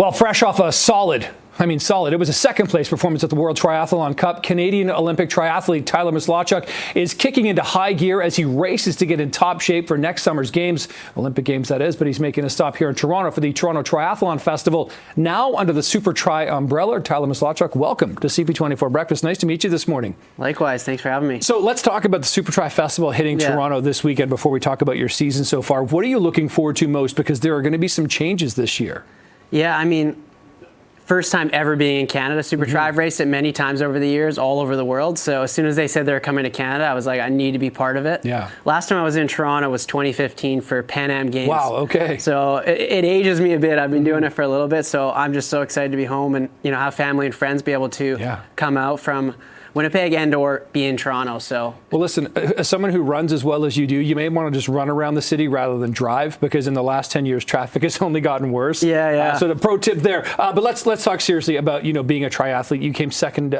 Well, fresh off a solid. It was a second-place performance at the World Triathlon Cup. Canadian Olympic triathlete Tyler Mislawchuk is kicking into high gear as he races to get in top shape for next summer's Games, Olympic Games that is, but he's making a stop here in Toronto for the Toronto Triathlon Festival. Now under the Super Tri umbrella, Tyler Mislawchuk, welcome to CP24 Breakfast. Nice to meet you this morning. Likewise, thanks for having me. So let's talk about the Super Tri Festival hitting Toronto this weekend before we talk about your season so far. What are you looking forward to most? Because there are going to be some changes this year. Yeah, first time ever being in Canada. Super Tri, I've raced it many times over the years, all over the world. So as soon as they said they were coming to Canada, I was like, I need to be part of it. Yeah. Last time I was in Toronto was 2015 for Pan Am Games. Wow, okay. So it ages me a bit. I've been doing it for a little bit, so I'm just so excited to be home and have family and friends be able to come out from Winnipeg and or be in Toronto. So well, listen, as someone who runs as well as you do, you may want to just run around the city rather than drive, because in the last 10 years traffic has only gotten worse. So the pro tip there. But let's talk seriously about being a triathlete. You came second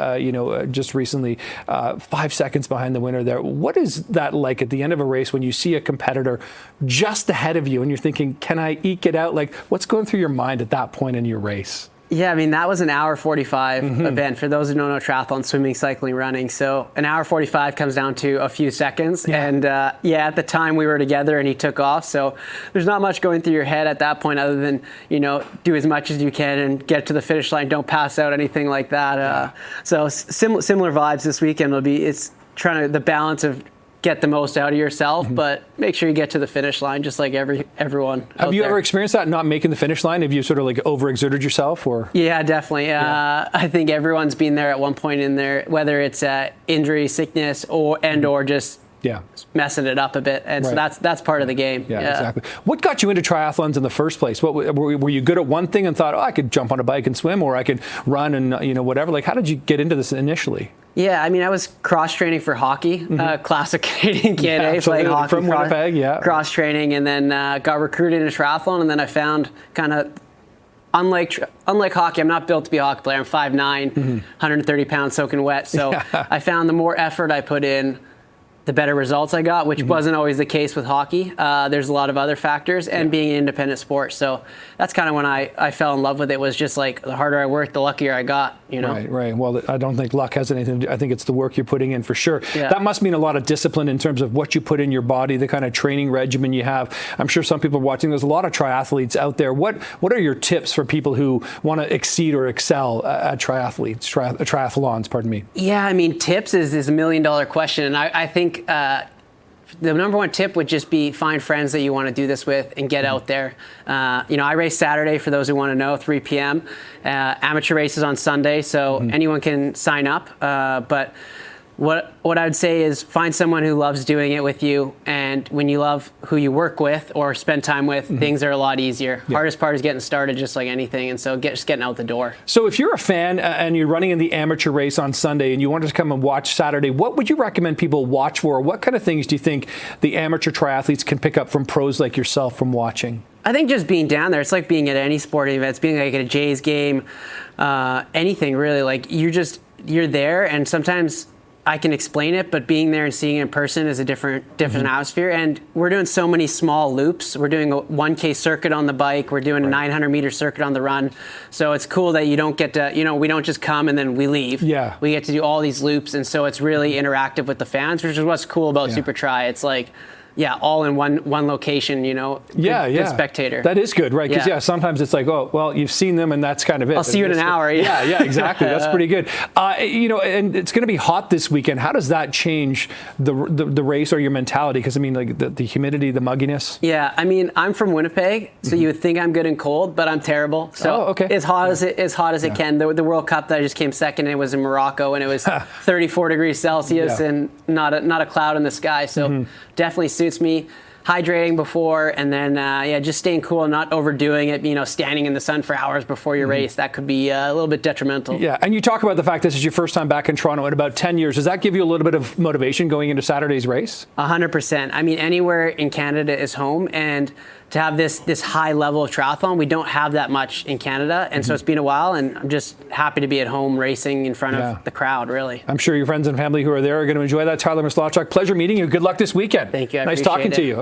just recently, 5 seconds behind the winner there. What is that like at the end of a race when you see a competitor just ahead of you and you're thinking, can I eke it out? Like, what's going through your mind at that point in your race? Yeah, that was an hour 45 event. For those who don't know triathlon, swimming, cycling, running. So an hour 45 comes down to a few seconds. And at the time we were together and he took off. So there's not much going through your head at that point other than, do as much as you can and get to the finish line. Don't pass out, anything like that. So similar vibes this weekend will be, it's trying to, the balance of get the most out of yourself, but make sure you get to the finish line just like everyone. Have you ever experienced that, not making the finish line? Have you sort of like overexerted yourself? Or Yeah, definitely. I think everyone's been there at one point in there, whether it's injury, sickness, or just messing it up a bit, and so that's part of the game. Exactly. What got you into triathlons in the first place? What were you good at one thing and thought, oh, I could jump on a bike and swim, or I could run and whatever? Like, how did you get into this initially? Yeah, I was cross training for hockey, classic Canadian kid, playing hockey from Winnipeg, cross training, and then got recruited into triathlon, and then I found kind of. Unlike hockey, I'm not built to be a hockey player. I'm 5'9", 130 pounds soaking wet. So I found the more effort I put in, the better results I got, which wasn't always the case with hockey. There's a lot of other factors, and being an independent sport. So that's kind of when I fell in love with it. Was just like the harder I worked, the luckier I got. Right. Well, I don't think luck has anything to do. I think it's the work you're putting in for sure. That must mean a lot of discipline in terms of what you put in your body, the kind of training regimen you have. I'm sure some people are watching. There's a lot of triathletes out there. What are your tips for people who want to exceed or excel at triathlons? Pardon me. Yeah, tips is $1 million question, and I think. The number one tip would just be find friends that you want to do this with and get out there. I race Saturday, for those who want to know, 3 p.m. Amateur races on Sunday, so anyone can sign up. But what I would say is find someone who loves doing it with you, and when you love who you work with or spend time with, things are a lot easier. Hardest part is getting started, just like anything, and so just getting out the door. So if you're a fan and you're running in the amateur race on Sunday and you wanted to come and watch Saturday, what would you recommend people watch for? What kind of things do you think the amateur triathletes can pick up from pros like yourself from watching? I think just being down there, it's like being at any sporting event. It's being like at a Jays game, anything really. Like you're there, and sometimes I can explain it, but being there and seeing it in person is a different atmosphere. And we're doing so many small loops. We're doing a 1K circuit on the bike. We're doing a 900-meter circuit on the run. So it's cool that you don't get to, we don't just come and then we leave. We get to do all these loops, and so it's really interactive with the fans, which is what's cool about Super Tri. It's like, all in one location, good spectator. That is good, right? Because sometimes it's like, oh, well, you've seen them and that's kind of it. I'll see you in an hour. Yeah, exactly. That's pretty good. And it's going to be hot this weekend. How does that change the race or your mentality? Because like the humidity, the mugginess. Yeah, I'm from Winnipeg, so you would think I'm good and cold, but I'm terrible. So as hot as it can. The World Cup that I just came second in was in Morocco, and it was 34 degrees Celsius and not a cloud in the sky. So definitely suits me. Hydrating before, and then just staying cool and not overdoing it. Standing in the sun for hours before your race, that could be a little bit detrimental. Yeah, and you talk about the fact this is your first time back in Toronto in about 10 years. Does that give you a little bit of motivation going into Saturday's race? 100%. Anywhere in Canada is home, and to have this high level of triathlon, we don't have that much in Canada, and so it's been a while, and I'm just happy to be at home racing in front of the crowd, really. I'm sure your friends and family who are there are going to enjoy that. Tyler Mislawchuk, pleasure meeting you. Good luck this weekend. Thank you. Nice talking to you.